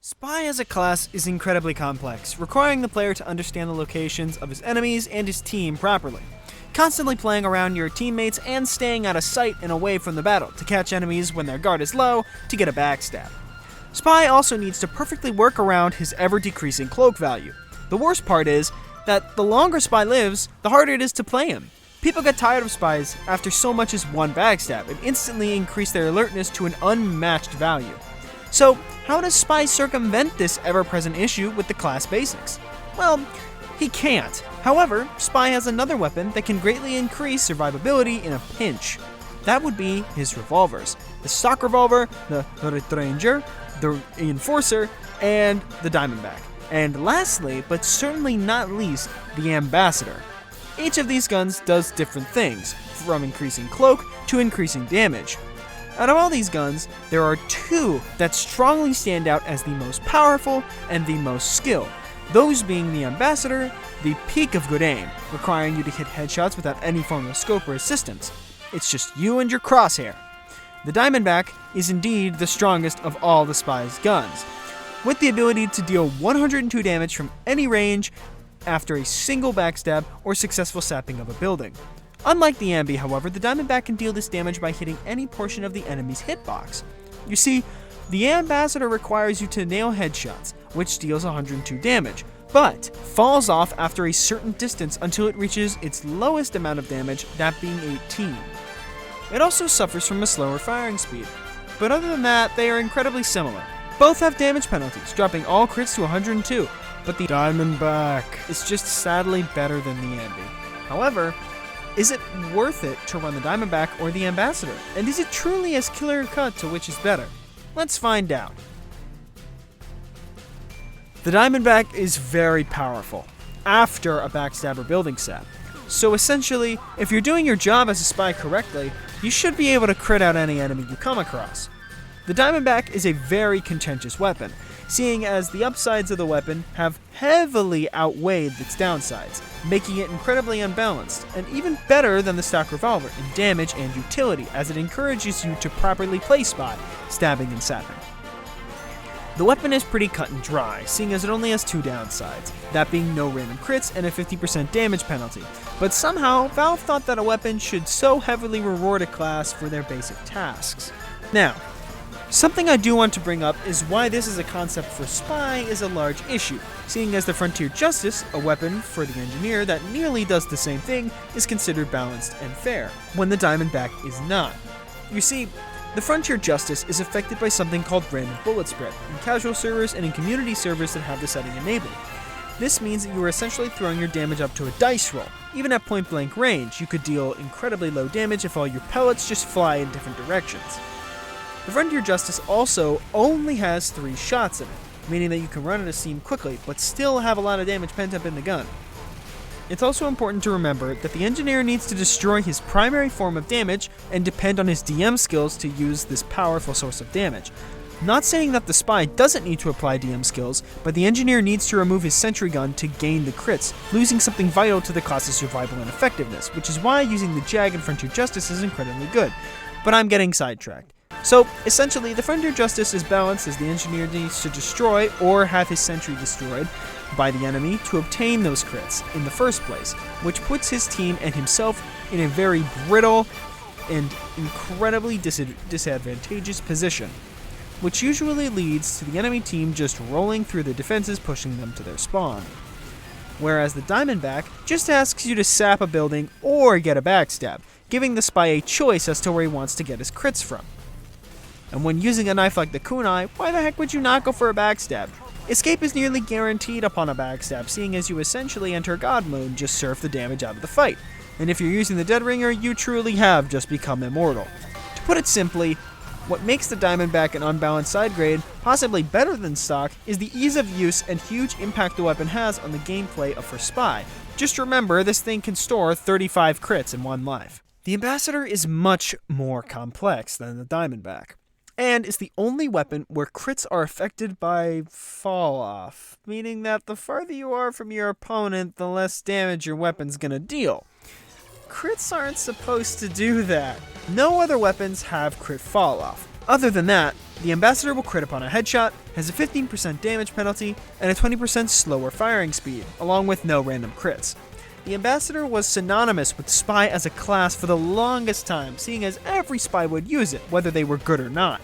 Spy as a class is incredibly complex, requiring the player to understand the locations of his enemies and his team properly, constantly playing around your teammates and staying out of sight and away from the battle to catch enemies when their guard is low to get a backstab. Spy also needs to perfectly work around his ever-decreasing cloak value. The worst part is that the longer Spy lives, the harder it is to play him. People get tired of Spies after so much as one backstab and instantly increase their alertness to an unmatched value. So, how does Spy circumvent this ever-present issue with the class basics? Well, he can't. However, Spy has another weapon that can greatly increase survivability in a pinch. That would be his revolvers. The stock revolver, the Ranger, the Enforcer, and the Diamondback. And lastly, but certainly not least, the Ambassador. Each of these guns does different things, from increasing cloak to increasing damage. Out of all these guns, there are two that strongly stand out as the most powerful and the most skilled. Those being the Ambassador, the peak of good aim, requiring you to hit headshots without any form of scope or assistance. It's just you and your crosshair. The Diamondback is indeed the strongest of all the Spy's guns, with the ability to deal 102 damage from any range after a single backstab or successful sapping of a building. Unlike the Ambi, however, the Diamondback can deal this damage by hitting any portion of the enemy's hitbox. You see, the Ambassador requires you to nail headshots, which deals 102 damage, but falls off after a certain distance until it reaches its lowest amount of damage, that being 18. It also suffers from a slower firing speed, but other than that, they are incredibly similar. Both have damage penalties, dropping all crits to 102, but the Diamondback is just sadly better than the Ambi. However, is it worth it to run the Diamondback or the Ambassador? And is it truly as killer cut to which is better? Let's find out. The Diamondback is very powerful after a backstab or building sap. So essentially, if you're doing your job as a Spy correctly, you should be able to crit out any enemy you come across. The Diamondback is a very contentious weapon, seeing as the upsides of the weapon have heavily outweighed its downsides, making it incredibly unbalanced, and even better than the stock revolver in damage and utility, as it encourages you to properly play Spy, stabbing and sapping. The weapon is pretty cut and dry, seeing as it only has two downsides, that being no random crits and a 50% damage penalty, but somehow Valve thought that a weapon should so heavily reward a class for their basic tasks. Now, something I do want to bring up is why this as a concept for Spy is a large issue, seeing as the Frontier Justice, a weapon for the Engineer that nearly does the same thing, is considered balanced and fair, when the Diamondback is not. You see, the Frontier Justice is affected by something called random bullet spread in casual servers and in community servers that have the setting enabled. This means that you are essentially throwing your damage up to a dice roll. Even at point blank range, you could deal incredibly low damage if all your pellets just fly in different directions. The Frontier Justice also only has 3 shots in it, meaning that you can run at a seam quickly, but still have a lot of damage pent up in the gun. It's also important to remember that the Engineer needs to destroy his primary form of damage and depend on his DM skills to use this powerful source of damage. Not saying that the Spy doesn't need to apply DM skills, but the Engineer needs to remove his sentry gun to gain the crits, losing something vital to the class's survival and effectiveness, which is why using the Jag in Frontier Justice is incredibly good. But I'm getting sidetracked. So, essentially, the Frontier Justice is balanced as the Engineer needs to destroy or have his sentry destroyed by the enemy to obtain those crits in the first place, which puts his team and himself in a very brittle and incredibly disadvantageous position, which usually leads to the enemy team just rolling through the defenses, pushing them to their spawn. Whereas the Diamondback just asks you to sap a building or get a backstab, giving the Spy a choice as to where he wants to get his crits from. And when using a knife like the kunai, why the heck would you not go for a backstab? Escape is nearly guaranteed upon a backstab, seeing as you essentially enter God mode and just surf the damage out of the fight. And if you're using the Dead Ringer, you truly have just become immortal. To put it simply, what makes the Diamondback an unbalanced side grade possibly better than stock is the ease of use and huge impact the weapon has on the gameplay for Spy. Just remember, this thing can store 35 crits in one life. The Ambassador is much more complex than the Diamondback, and is the only weapon where crits are affected by fall off, meaning that the farther you are from your opponent, the less damage your weapon's gonna deal. Crits aren't supposed to do that. No other weapons have crit fall off. Other than that, The Ambassador will crit upon a headshot, has a 15% damage penalty, and a 20% slower firing speed, along with no random crits. The Ambassador was synonymous with Spy as a class for the longest time, seeing as every Spy would use it, whether they were good or not.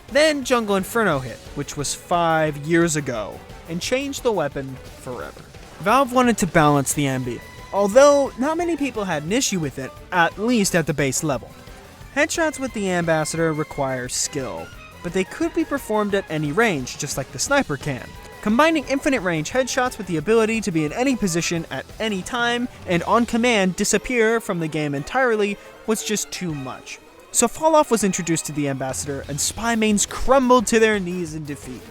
Then Jungle Inferno hit, which was 5 years ago, and changed the weapon forever. Valve wanted to balance the Ambi, although not many people had an issue with it, at least at the base level. Headshots with the Ambassador require skill, but they could be performed at any range, just like the sniper can. Combining infinite range headshots with the ability to be in any position at any time and on command disappear from the game entirely was just too much. So Falloff was introduced to the Ambassador, and Spy mains crumbled to their knees in defeat.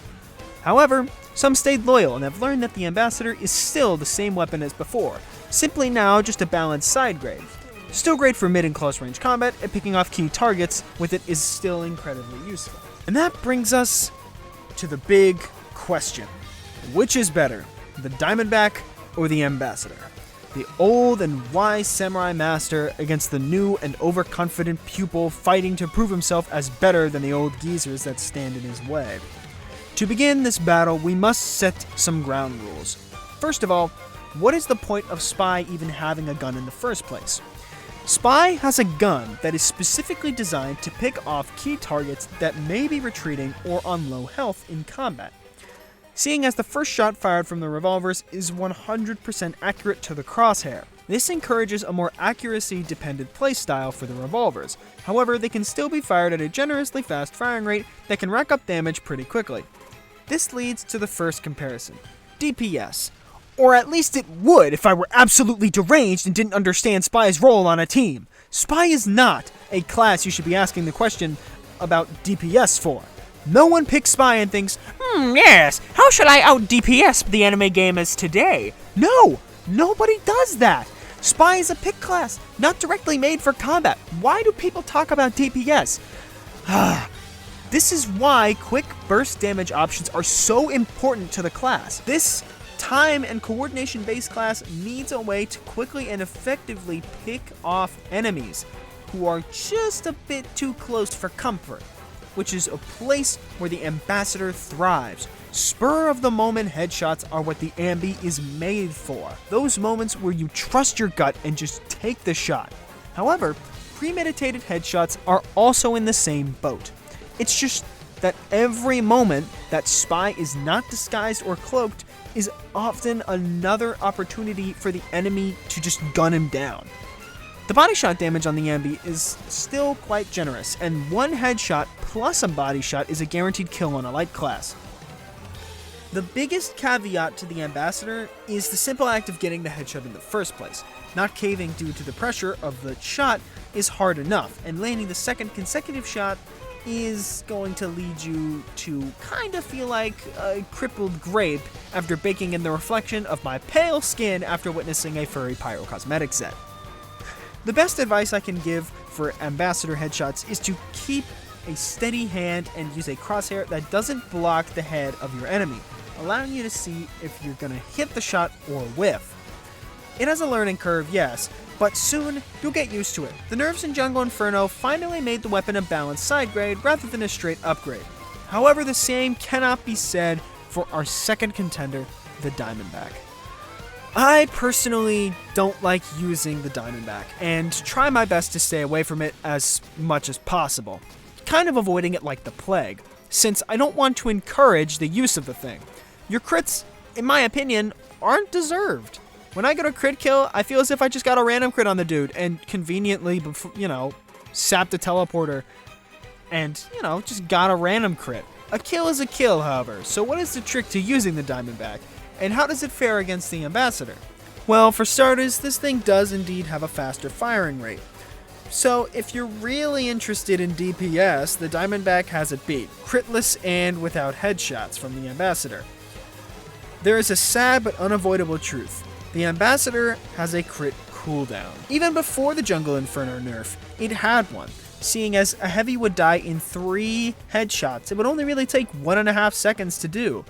However, some stayed loyal and have learned that the Ambassador is still the same weapon as before, simply now just a balanced side grade. Still great for mid and close range combat, and picking off key targets with it is still incredibly useful. And that brings us to the big question. Which is better, the Diamondback or the Ambassador? The old and wise samurai master against the new and overconfident pupil fighting to prove himself as better than the old geezers that stand in his way. To begin this battle, we must set some ground rules. First of all, what is the point of Spy even having a gun in the first place? Spy has a gun that is specifically designed to pick off key targets that may be retreating or on low health in combat. Seeing as the first shot fired from the revolvers is 100% accurate to the crosshair. This encourages a more accuracy-dependent playstyle for the revolvers. However, they can still be fired at a generously fast firing rate that can rack up damage pretty quickly. This leads to the first comparison, DPS. Or at least it would if I were absolutely deranged and didn't understand Spy's role on a team. Spy is not a class you should be asking the question about DPS for. No one picks Spy and thinks, yes, how should I out-DPS the anime gamers today? No, nobody does that. Spy is a pick class, not directly made for combat. Why do people talk about DPS? This is why quick burst damage options are so important to the class. This time and coordination-based class needs a way to quickly and effectively pick off enemies who are just a bit too close for comfort, which is a place where the Ambassador thrives. Spur-of-the-moment headshots are what the Ambi is made for. Those moments where you trust your gut and just take the shot. However, premeditated headshots are also in the same boat. It's just that every moment that Spy is not disguised or cloaked is often another opportunity for the enemy to just gun him down. The body shot damage on the Ambi is still quite generous, and one headshot plus a body shot is a guaranteed kill on a light class. The biggest caveat to the Ambassador is the simple act of getting the headshot in the first place. Not caving due to the pressure of the shot is hard enough, and landing the second consecutive shot is going to lead you to kind of feel like a crippled grape after baking in the reflection of my pale skin after witnessing a furry pyrocosmetic set. The best advice I can give for Ambassador headshots is to keep a steady hand and use a crosshair that doesn't block the head of your enemy, allowing you to see if you're going to hit the shot or whiff. It has a learning curve, yes, but soon you'll get used to it. The nerfs in Jungle Inferno finally made the weapon a balanced side grade rather than a straight upgrade. However, the same cannot be said for our second contender, the Diamondback. I personally don't like using the Diamondback, and try my best to stay away from it as much as possible, kind of avoiding it like the plague, since I don't want to encourage the use of the thing. Your crits, in my opinion, aren't deserved. When I get a crit kill, I feel as if I just got a random crit on the dude, and conveniently, sapped a teleporter, and, just got a random crit. A kill is a kill, however, so what is the trick to using the Diamondback? And how does it fare against the Ambassador? Well, for starters, this thing does indeed have a faster firing rate. So if you're really interested in DPS, the Diamondback has it beat, critless and without headshots from the Ambassador. There is a sad but unavoidable truth. The Ambassador has a crit cooldown. Even before the Jungle Inferno nerf, it had one. Seeing as a heavy would die in 3 headshots, it would only really take 1.5 seconds to do.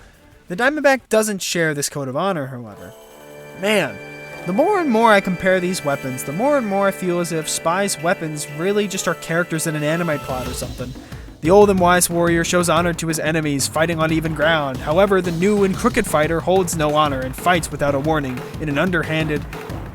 The Diamondback doesn't share this code of honor, however. Man, the more and more I compare these weapons, the more and more I feel as if Spy's weapons really just are characters in an anime plot or something. The old and wise warrior shows honor to his enemies, fighting on even ground. However, the new and crooked fighter holds no honor and fights without a warning in an underhanded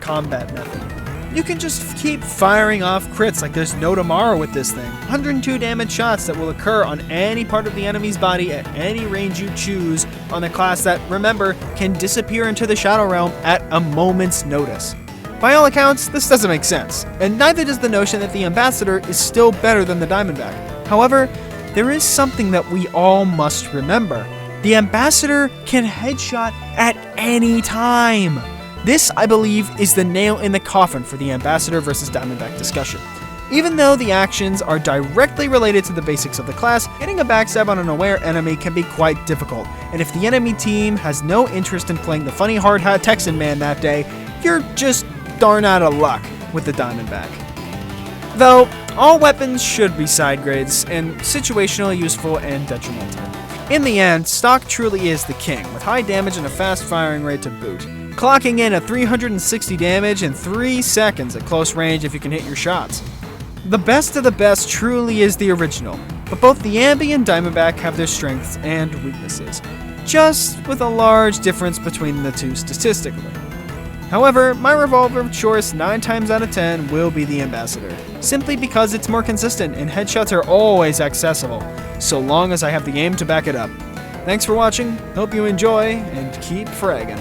combat method. You can just keep firing off crits like there's no tomorrow with this thing. 102 damage shots that will occur on any part of the enemy's body at any range you choose on a class that, remember, can disappear into the Shadow Realm at a moment's notice. By all accounts, this doesn't make sense, and neither does the notion that the Ambassador is still better than the Diamondback. However, there is something that we all must remember. The Ambassador can headshot at any time. This, I believe, is the nail in the coffin for the Ambassador versus Diamondback discussion. Even though the actions are directly related to the basics of the class, getting a backstab on an aware enemy can be quite difficult, and if the enemy team has no interest in playing the funny hard hat Texan man that day, you're just darn out of luck with the Diamondback. Though, all weapons should be side grades, and situationally useful and detrimental. In the end, stock truly is the king, with high damage and a fast firing rate to boot, clocking in at 360 damage in 3 seconds at close range if you can hit your shots. The best of the best truly is the original, but both the Ambi and Diamondback have their strengths and weaknesses, just with a large difference between the two statistically. However, my revolver of choice 9 times out of 10 will be the Ambassador, simply because it's more consistent and headshots are always accessible, so long as I have the aim to back it up. Thanks for watching, hope you enjoy, and keep fragging.